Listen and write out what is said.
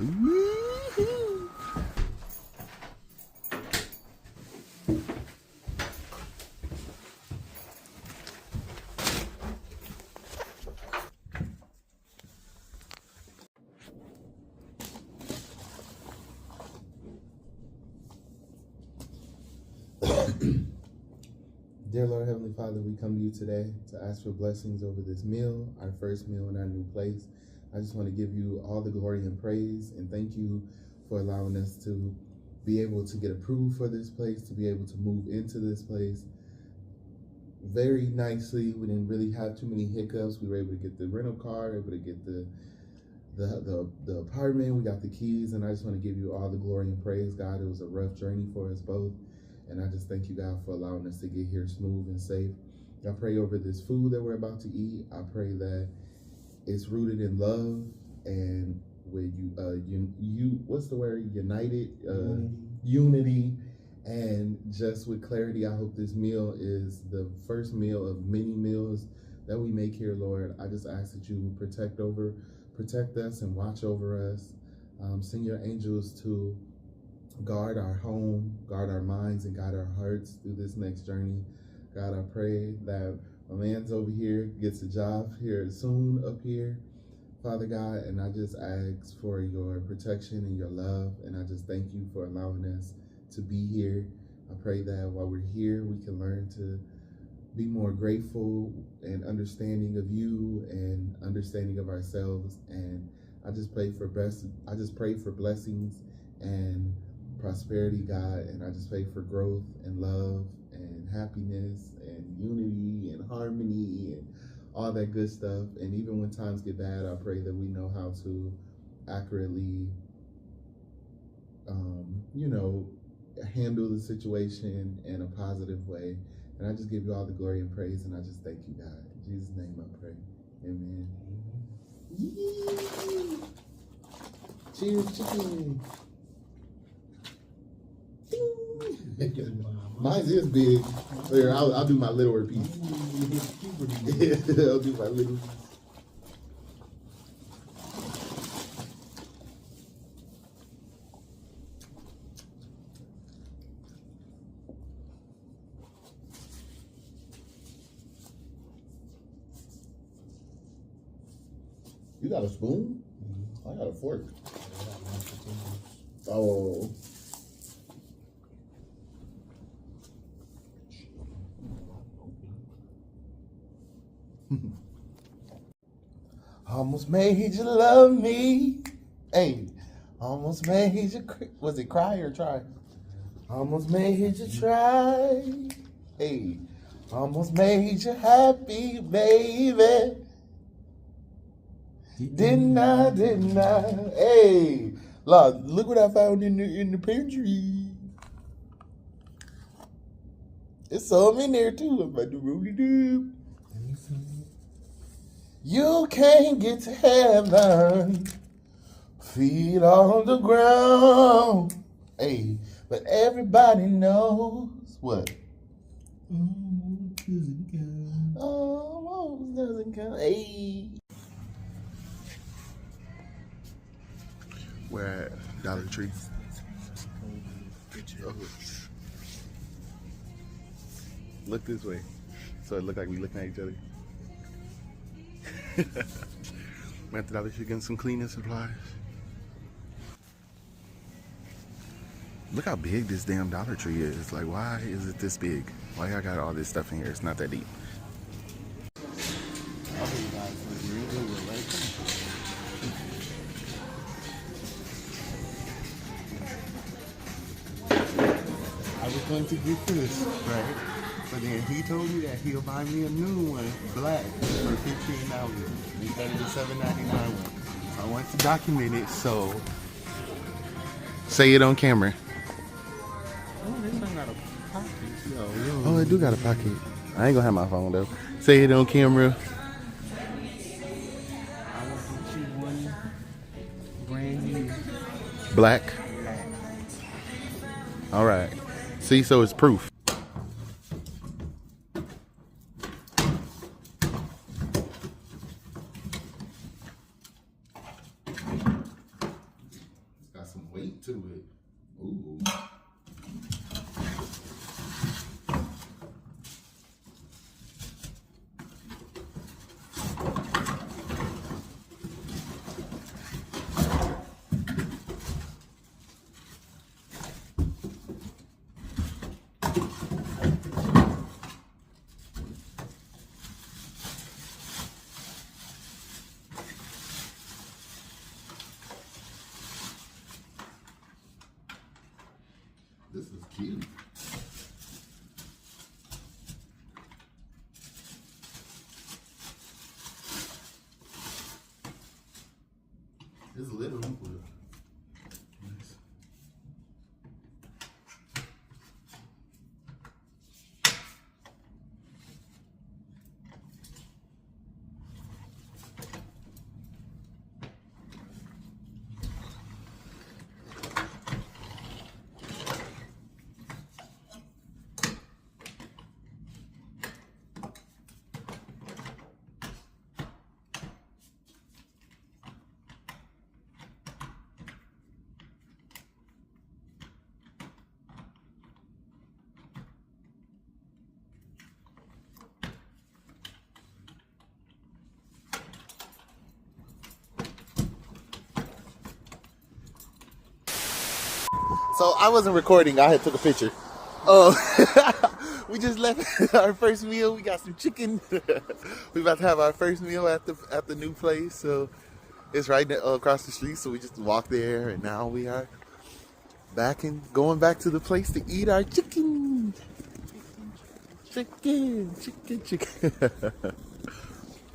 Woo-hoo. Dear Lord, Heavenly Father, we come to you today to ask for blessings over this meal, our first meal in our new place. I just want to give you all the glory and praise and thank you for allowing us to be able to get approved for this place, to be able to move into this place very nicely. We didn't really have too many hiccups. We were able to get the rental car, able to get the apartment. We got the keys, and I just want to give you all the glory and praise, God. It was a rough journey for us both. And I just thank you, God, for allowing us to get here smooth and safe. I pray over this food that we're about to eat. I pray that it's rooted in love and with what's the word? United, unity, and just with clarity. I hope this meal is the first meal of many meals that we make here, Lord. I just ask that you protect us and watch over us. Send your angels to guard our home, guard our minds, and guide our hearts through this next journey. God, I pray that my man's over here gets a job here soon up here, Father God, and I just ask for your protection and your love, and I just thank you for allowing us to be here. I pray that while we're here, we can learn to be more grateful and understanding of you and understanding of ourselves. And I just pray for blessings and prosperity, God, and I just pray for growth and love and happiness and unity and harmony and all that good stuff. And even when times get bad, I pray that we know how to accurately handle the situation in a positive way. And I just give you all the glory and praise, and I just thank you, God. In Jesus' name I pray. Amen. Yee! Cheers, chicken. Mine is big. Here, I'll do my littler piece. I'll do my little piece. You got a spoon? Mm-hmm. I got a fork. Oh. Almost made you love me. Hey, almost made you, was it cry or try? Almost made you try. Hey, almost made you happy, baby. Didn't I? Hey, look what I found in the pantry. It's some in there too. I'm about to roll it up. You can't get to heaven, feet on the ground. Hey, but everybody knows what? Almost doesn't count. Hey. We're at Dollar Tree. Oh. Look this way. So it look like we looking at each other. We're at the Dollar Tree getting some cleaning supplies. Look how big this damn Dollar Tree is. Like, why is it this big? Why y'all got all this stuff in here? It's not that deep. I was going to get this, right? But then he told me that he'll buy me a new one, black, for $15 instead of the $7.99 one. I want to document it, so say it on camera. Oh, this one got a pocket. Oh, it do got a pocket. I ain't gonna have my phone though. Say it on camera. I want to get you one brand new Black. black. All right. See, so it's proof. weight to it. Ooh. This is cute. It's little, but nice. So I wasn't recording. I had took a picture. Oh, we just left our first meal. We got some chicken. We about to have our first meal at the new place. So it's right across the street. So we just walked there, and now we are going back to the place to eat our chicken. Chicken.